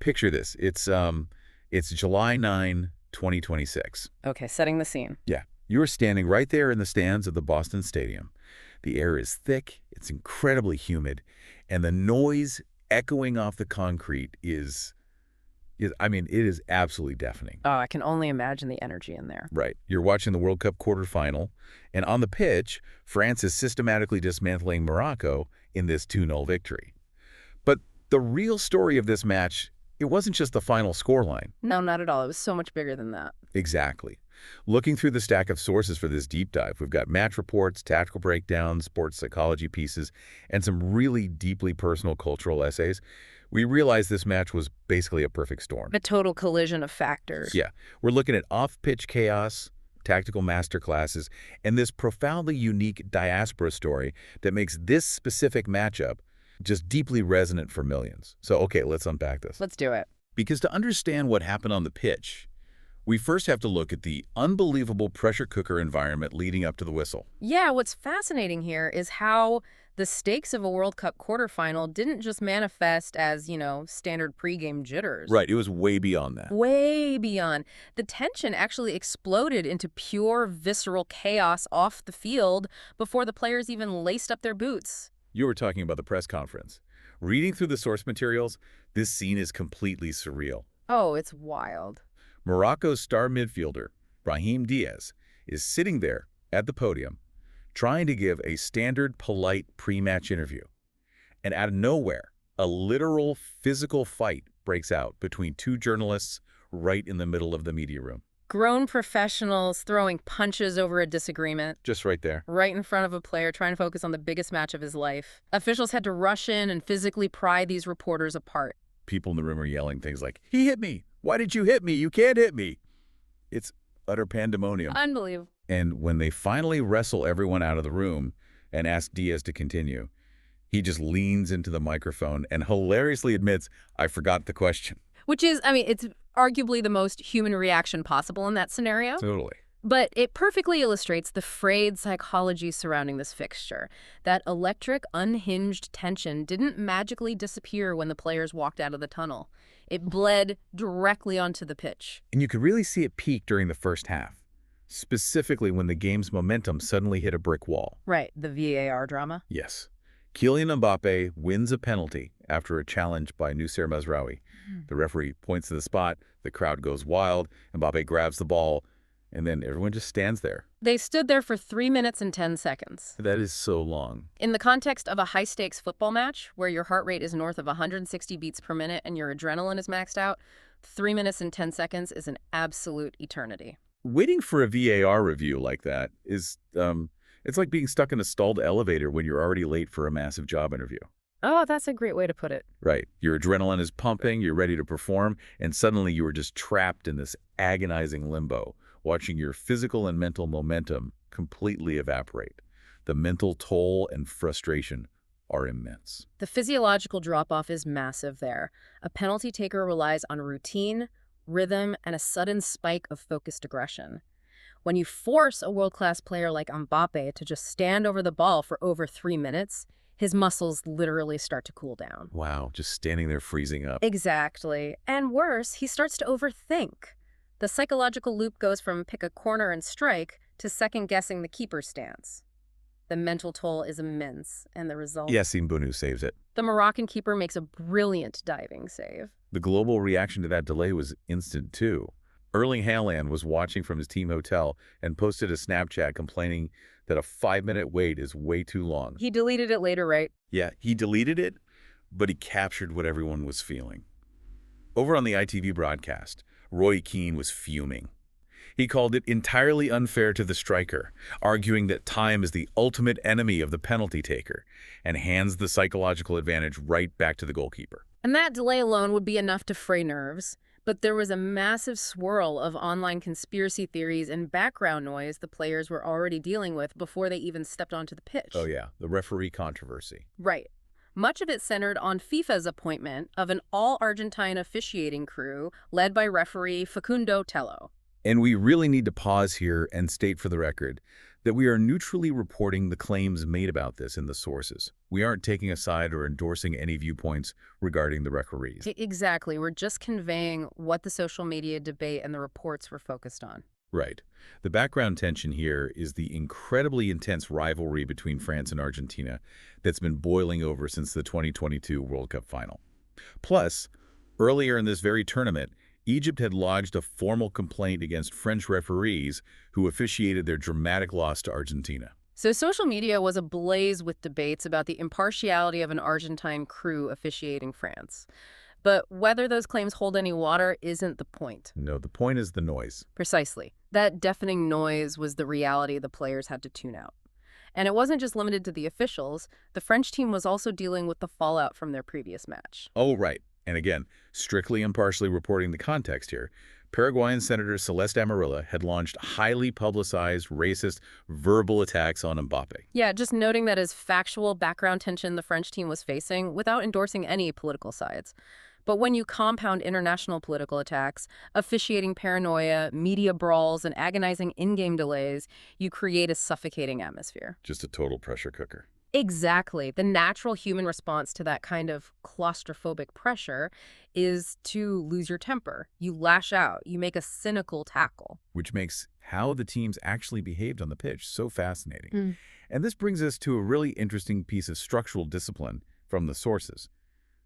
picture this. It's July 9, 2026. Okay, setting the scene. Yeah. You are standing right there in the stands of the Boston Stadium. The air is thick, it's incredibly humid, and the noise echoing off the concrete it is absolutely deafening. Oh, I can only imagine the energy in there. Right. You're watching the World Cup quarterfinal, and on the pitch, France is systematically dismantling Morocco in this 2-0 victory. But the real story of this match, it wasn't just the final scoreline. No, not at all. It was so much bigger than that. Exactly. Looking through the stack of sources for this deep dive, we've got match reports, tactical breakdowns, sports psychology pieces, and some really deeply personal cultural essays. We realized this match was basically a perfect storm. A total collision of factors. Yeah. We're looking at off-pitch chaos, tactical masterclasses, and this profoundly unique diaspora story that makes this specific matchup just deeply resonant for millions. So, okay, let's unpack this. Let's do it. Because to understand what happened on the pitch, we first have to look at the unbelievable pressure cooker environment leading up to the whistle. Yeah, what's fascinating here is how the stakes of a World Cup quarterfinal didn't just manifest as, standard pregame jitters. Right, it was way beyond that. Way beyond. The tension actually exploded into pure, visceral chaos off the field before the players even laced up their boots. You were talking about the press conference. Reading through the source materials, this scene is completely surreal. Oh, it's wild. Morocco's star midfielder, Brahim Diaz, is sitting there at the podium trying to give a standard, polite pre-match interview. And out of nowhere, a literal physical fight breaks out between two journalists right in the middle of the media room. Grown professionals throwing punches over a disagreement. Just right there. Right in front of a player trying to focus on the biggest match of his life. Officials had to rush in and physically pry these reporters apart. People in the room are yelling things like, "He hit me! Why did you hit me? You can't hit me!" It's utter pandemonium. Unbelievable. And when they finally wrestle everyone out of the room and ask Diaz to continue, he just leans into the microphone and hilariously admits, "I forgot the question." Which is, it's arguably the most human reaction possible in that scenario. Totally. But it perfectly illustrates the frayed psychology surrounding this fixture. That electric, unhinged tension didn't magically disappear when the players walked out of the tunnel. It bled directly onto the pitch. And you could really see it peak during the first half, specifically when the game's momentum suddenly hit a brick wall. Right, the VAR drama. Yes. Kylian Mbappe wins a penalty after a challenge by Noussair Mazraoui. The referee points to the spot, the crowd goes wild, Mbappe grabs the ball, and then everyone just stands there. They stood there for 3 minutes and 10 seconds. That is so long. In the context of a high-stakes football match, where your heart rate is north of 160 beats per minute and your adrenaline is maxed out, 3 minutes and 10 seconds is an absolute eternity. Waiting for a VAR review like that is, it's like being stuck in a stalled elevator when you're already late for a massive job interview. Oh, that's a great way to put it. Right. Your adrenaline is pumping, you're ready to perform, and suddenly you are just trapped in this agonizing limbo, watching your physical and mental momentum completely evaporate. The mental toll and frustration are immense. The physiological drop-off is massive there. A penalty taker relies on routine, rhythm, and a sudden spike of focused aggression. When you force a world-class player like Mbappe to just stand over the ball for over 3 minutes, his muscles literally start to cool down. Wow, just standing there freezing up. Exactly. And worse, he starts to overthink. The psychological loop goes from pick a corner and strike to second-guessing the keeper's stance. The mental toll is immense, and the result... Yassine Bounou saves it. The Moroccan keeper makes a brilliant diving save. The global reaction to that delay was instant, too. Erling Haaland was watching from his team hotel and posted a Snapchat complaining that a 5-minute wait is way too long. He deleted it later, right? Yeah, he deleted it, but he captured what everyone was feeling. Over on the ITV broadcast, Roy Keane was fuming. He called it entirely unfair to the striker, arguing that time is the ultimate enemy of the penalty taker and hands the psychological advantage right back to the goalkeeper. And that delay alone would be enough to fray nerves. But there was a massive swirl of online conspiracy theories and background noise the players were already dealing with before they even stepped onto the pitch. Oh yeah, the referee controversy. Right. Much of it centered on FIFA's appointment of an all-Argentine officiating crew led by referee Facundo Tello. And we really need to pause here and state for the record That we are neutrally reporting the claims made about this in the sources. We aren't taking a side or endorsing any viewpoints regarding the referees. Exactly. We're just conveying what the social media debate and the reports were focused on. Right. The background tension here is the incredibly intense rivalry between France and Argentina that's been boiling over since the 2022 World Cup final. Plus, earlier in this very tournament, Egypt had lodged a formal complaint against French referees who officiated their dramatic loss to Argentina. So social media was ablaze with debates about the impartiality of an Argentine crew officiating France. But whether those claims hold any water isn't the point. No, the point is the noise. Precisely. That deafening noise was the reality the players had to tune out. And it wasn't just limited to the officials. The French team was also dealing with the fallout from their previous match. Oh, right. And again, strictly impartially reporting the context here, Paraguayan Senator Celeste Amarilla had launched highly publicized, racist, verbal attacks on Mbappe. Yeah, just noting that as factual background tension the French team was facing without endorsing any political sides. But when you compound international political attacks, officiating paranoia, media brawls, and agonizing in-game delays, you create a suffocating atmosphere. Just a total pressure cooker. Exactly. The natural human response to that kind of claustrophobic pressure is to lose your temper. You lash out. You make a cynical tackle. Which makes how the teams actually behaved on the pitch so fascinating. And this brings us to a really interesting piece of structural discipline from the sources,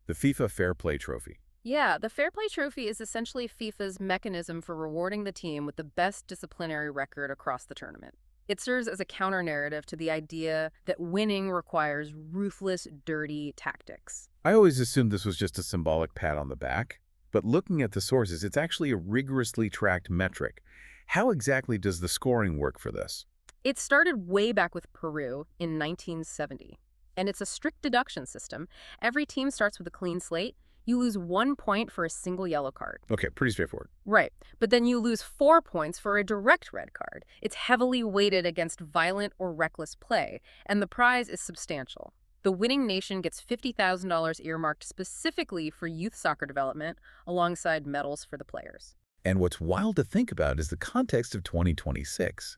the FIFA FairPlay trophy. Yeah, the FairPlay trophy is essentially FIFA's mechanism for rewarding the team with the best disciplinary record across the tournament. It serves as a counter-narrative to the idea that winning requires ruthless, dirty tactics. I always assumed this was just a symbolic pat on the back, but looking at the sources, it's actually a rigorously tracked metric. How exactly does the scoring work for this? It started way back with Peru in 1970, and it's a strict deduction system. Every team starts with a clean slate. You lose 1 point for a single yellow card. Okay, pretty straightforward. Right, but then you lose 4 points for a direct red card. It's heavily weighted against violent or reckless play, and the prize is substantial. The winning nation gets $50,000 earmarked specifically for youth soccer development, alongside medals for the players. And what's wild to think about is the context of 2026.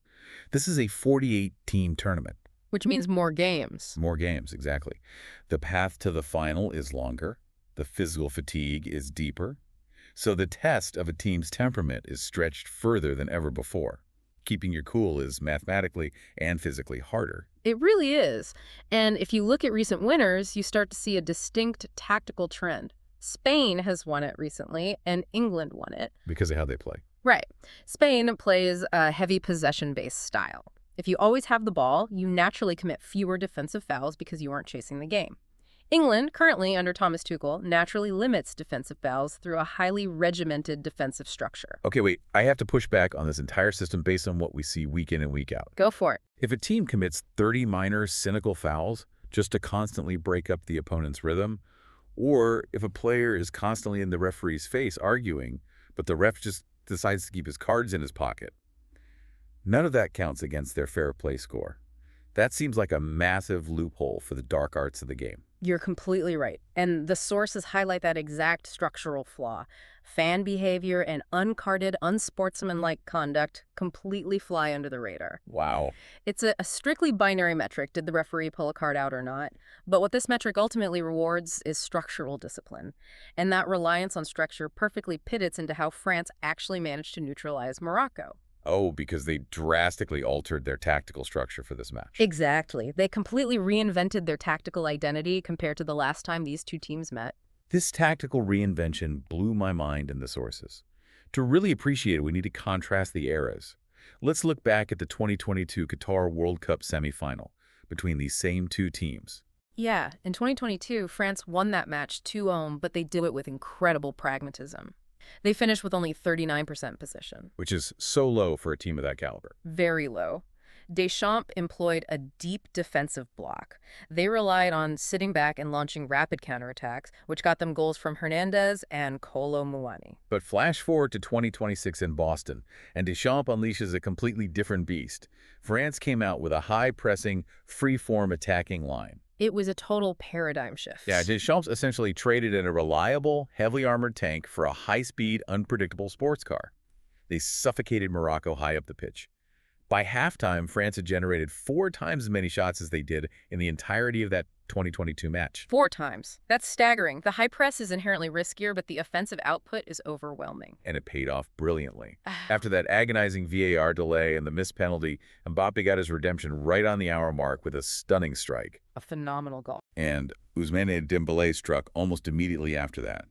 This is a 48-team tournament. Which means more games. More games, exactly. The path to the final is longer. The physical fatigue is deeper. So the test of a team's temperament is stretched further than ever before. Keeping your cool is mathematically and physically harder. It really is. And if you look at recent winners, you start to see a distinct tactical trend. Spain has won it recently, and England won it. Because of how they play. Right. Spain plays a heavy possession-based style. If you always have the ball, you naturally commit fewer defensive fouls because you aren't chasing the game. England, currently under Thomas Tuchel, naturally limits defensive fouls through a highly regimented defensive structure. Okay, wait. I have to push back on this entire system based on what we see week in and week out. Go for it. If a team commits 30 minor, cynical fouls just to constantly break up the opponent's rhythm, or if a player is constantly in the referee's face arguing, but the ref just decides to keep his cards in his pocket, none of that counts against their fair play score. That seems like a massive loophole for the dark arts of the game. You're completely right. And the sources highlight that exact structural flaw. Fan behavior and uncarded, unsportsmanlike conduct completely fly under the radar. Wow. It's a strictly binary metric, did the referee pull a card out or not? But what this metric ultimately rewards is structural discipline. And that reliance on structure perfectly pivots into how France actually managed to neutralize Morocco. Oh, because they drastically altered their tactical structure for this match. Exactly. They completely reinvented their tactical identity compared to the last time these two teams met. This tactical reinvention blew my mind in the sources. To really appreciate it, we need to contrast the eras. Let's look back at the 2022 Qatar World Cup semifinal between these same two teams. Yeah, in 2022, France won that match 2-0, but they did it with incredible pragmatism. They finished with only 39% possession. Which is so low for a team of that caliber. Very low. Deschamps employed a deep defensive block. They relied on sitting back and launching rapid counterattacks, which got them goals from Hernandez and Kolo Muani. But flash forward to 2026 in Boston, and Deschamps unleashes a completely different beast. France came out with a high-pressing, free-form attacking line. It was a total paradigm shift. Yeah, Deschamps essentially traded in a reliable, heavily armored tank for a high-speed, unpredictable sports car. They suffocated Morocco high up the pitch. By halftime, France had generated 4 times as many shots as they did in the entirety of that 2022 match. 4 times. That's staggering. The high press is inherently riskier, but the offensive output is overwhelming. And it paid off brilliantly. After that agonizing VAR delay and the missed penalty, Mbappe got his redemption right on the hour mark with a stunning strike. A phenomenal goal. And Ousmane Dembélé struck almost immediately after that.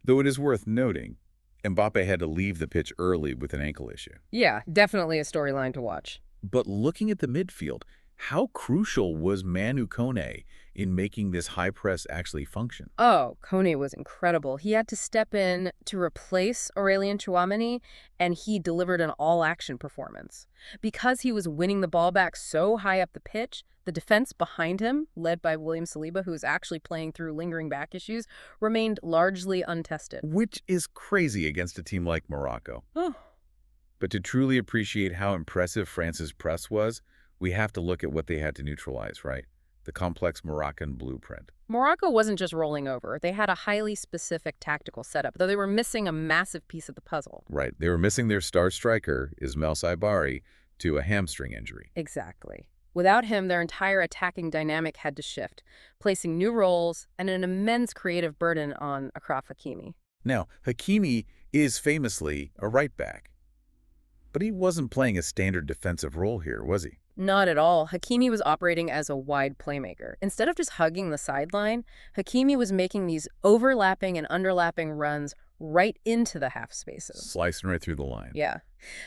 Though it is worth noting, Mbappe had to leave the pitch early with an ankle issue. Yeah, definitely a storyline to watch. But looking at the midfield, how crucial was Manu Kone in making this high press actually function? Oh, Kone was incredible. He had to step in to replace Aurélien Tchouaméni, and he delivered an all-action performance. Because he was winning the ball back so high up the pitch, the defense behind him, led by William Saliba, who was actually playing through lingering back issues, remained largely untested. Which is crazy against a team like Morocco. Oh. But to truly appreciate how impressive France's press was, we have to look at what they had to neutralize, right? The complex Moroccan blueprint. Morocco wasn't just rolling over. They had a highly specific tactical setup, though they were missing a massive piece of the puzzle. Right. They were missing their star striker, Ismail Saibari, to a hamstring injury. Exactly. Without him, their entire attacking dynamic had to shift, placing new roles and an immense creative burden on Achraf Hakimi. Now, Hakimi is famously a right back, but he wasn't playing a standard defensive role here, was he? Not at all. Hakimi was operating as a wide playmaker. Instead of just hugging the sideline, Hakimi was making these overlapping and underlapping runs right into the half spaces. Slicing right through the line. Yeah.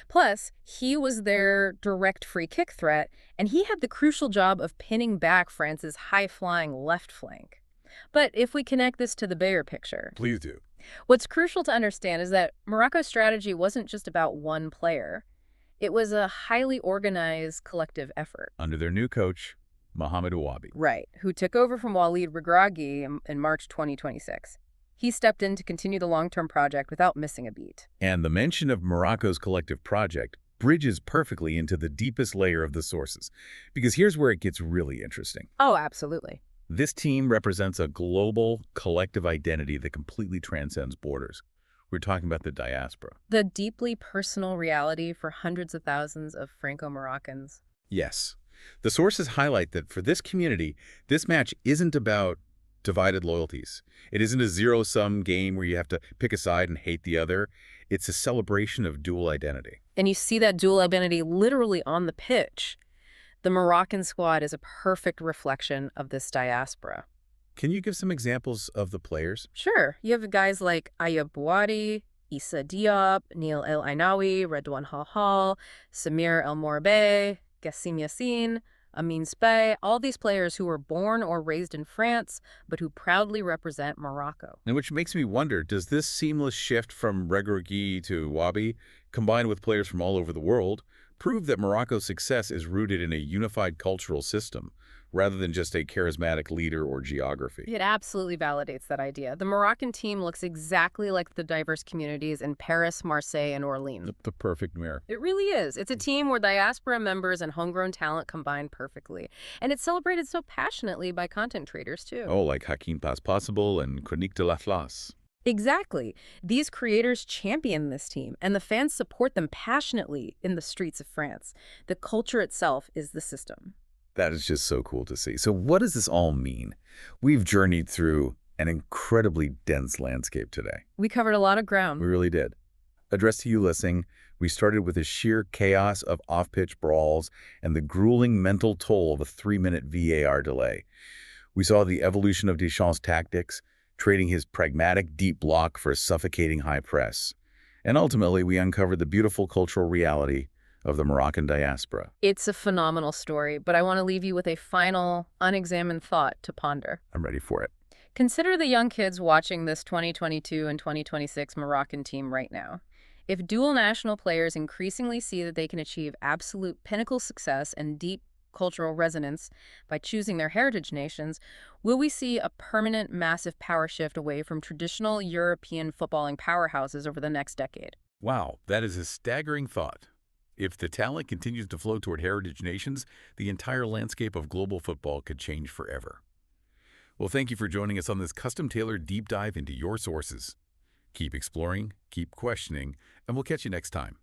Plus, he was their direct free kick threat, and he had the crucial job of pinning back France's high-flying left flank. But if we connect this to the bigger picture, Please do. what's crucial to understand is that Morocco's strategy wasn't just about one player. It was a highly organized collective effort. Under their new coach, Mohamed Ouabi. Right, who took over from Walid Regragui in March 2026. He stepped in to continue the long-term project without missing a beat. And the mention of Morocco's collective project bridges perfectly into the deepest layer of the sources, because here's where it gets really interesting. Oh, absolutely. This team represents a global, collective identity that completely transcends borders. We're talking about the diaspora. The deeply personal reality for hundreds of thousands of Franco-Moroccans. Yes. The sources highlight that for this community, this match isn't about divided loyalties. It isn't a zero-sum game where you have to pick a side and hate the other. It's a celebration of dual identity. And you see that dual identity literally on the pitch. The Moroccan squad is a perfect reflection of this diaspora. Can you give some examples of the players? Sure. You have guys like Ayoub Bouhaddi, Issa Diop, Neil El Ainaoui, Redouane Hall, Samir El Mourabet, Gassim Yassine, Amin Spey, all these players who were born or raised in France, but who proudly represent Morocco. And which makes me wonder, does this seamless shift from Regragui to Ouabi, combined with players from all over the world, prove that Morocco's success is rooted in a unified cultural system, rather than just a charismatic leader or geography? It absolutely validates that idea. The Moroccan team looks exactly like the diverse communities in Paris, Marseille, and Orleans. The perfect mirror. It really is. It's a team where diaspora members and homegrown talent combine perfectly. And it's celebrated so passionately by content creators, too. Oh, like Hakim Possible and Chronique de l'Atlas. Exactly. These creators champion this team, and the fans support them passionately in the streets of France. The culture itself is the system. That is just so cool to see. So what does this all mean? We've journeyed through an incredibly dense landscape today. We covered a lot of ground. We really did. Addressed to you listening, we started with the sheer chaos of off-pitch brawls and the grueling mental toll of a 3-minute VAR delay. We saw the evolution of Deschamps' tactics, trading his pragmatic deep block for a suffocating high press. And ultimately, we uncovered the beautiful cultural reality of the Moroccan diaspora. It's a phenomenal story, but I want to leave you with a final, unexamined thought to ponder. I'm ready for it. Consider the young kids watching this 2022 and 2026 Moroccan team right now. If dual national players increasingly see that they can achieve absolute pinnacle success and deep cultural resonance by choosing their heritage nations, will we see a permanent, massive power shift away from traditional European footballing powerhouses over the next decade? Wow, that is a staggering thought. If the talent continues to flow toward heritage nations, the entire landscape of global football could change forever. Well, thank you for joining us on this custom-tailored deep dive into your sources. Keep exploring, keep questioning, and we'll catch you next time.